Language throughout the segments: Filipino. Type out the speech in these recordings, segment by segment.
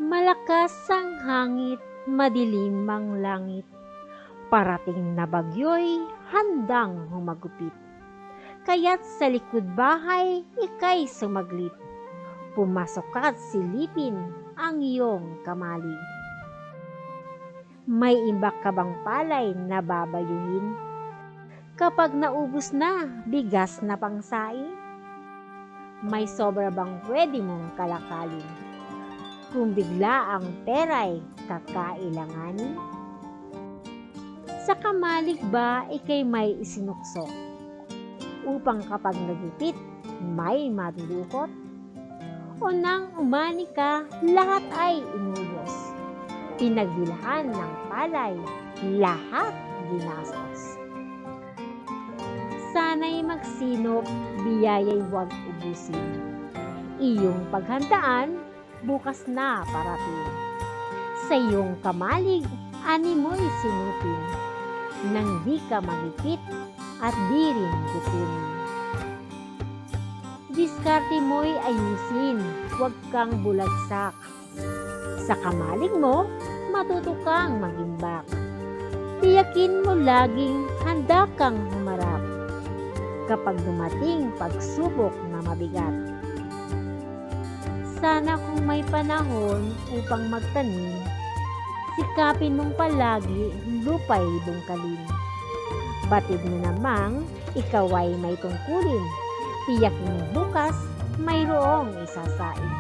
Malakas ang hangit, madilim ang langit. Parating na bagyo'y handang humagupit. Kaya't sa likod bahay, ika'y sumaglit. Pumasok at silipin ang iyong kamalig. May imbak ka bang palay na babayuhin? Kapag naubos na, bigas na pangsaing? May sobra bang pwede mong kalakalin? Kung bigla ang pera'y kakailanganin? Sa kamalig ba ikay may isinukso? Upang kapag nagipit, may madudukot? O nang umani ka, lahat ay inubos? Pinagbilhan ng palay, lahat ginastos. Sana'y magsinop, biyaya'y huwag ubusin. Iyong paghandaan, bukas na parating. Sa iyong kamalig, ani mo'y sinupin, nang di ka magipit at di rin gutumin. Diskarte mo'y ayusin, huwag kang bulagsak. Sa kamalig mo, matuto kang magimbak. Tiyakin mo laging handa kang humarap kapag dumating pagsubok na mabigat. Sana kung may panahon upang magtanim, sikapin mong palagi lupa'y bungkalin. Batid mo namang ikaw ay may tungkulin, tiyakin mo bukas mayroong isasain.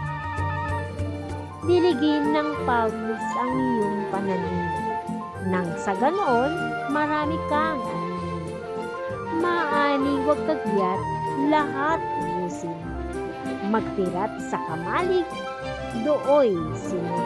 Diligin ng pawis ang iyong pananim, nang sa ganoon marami kang anin. Maani huwag kagyat, lahat ubusin. Magtirat sa kamalig, dooy sinunod.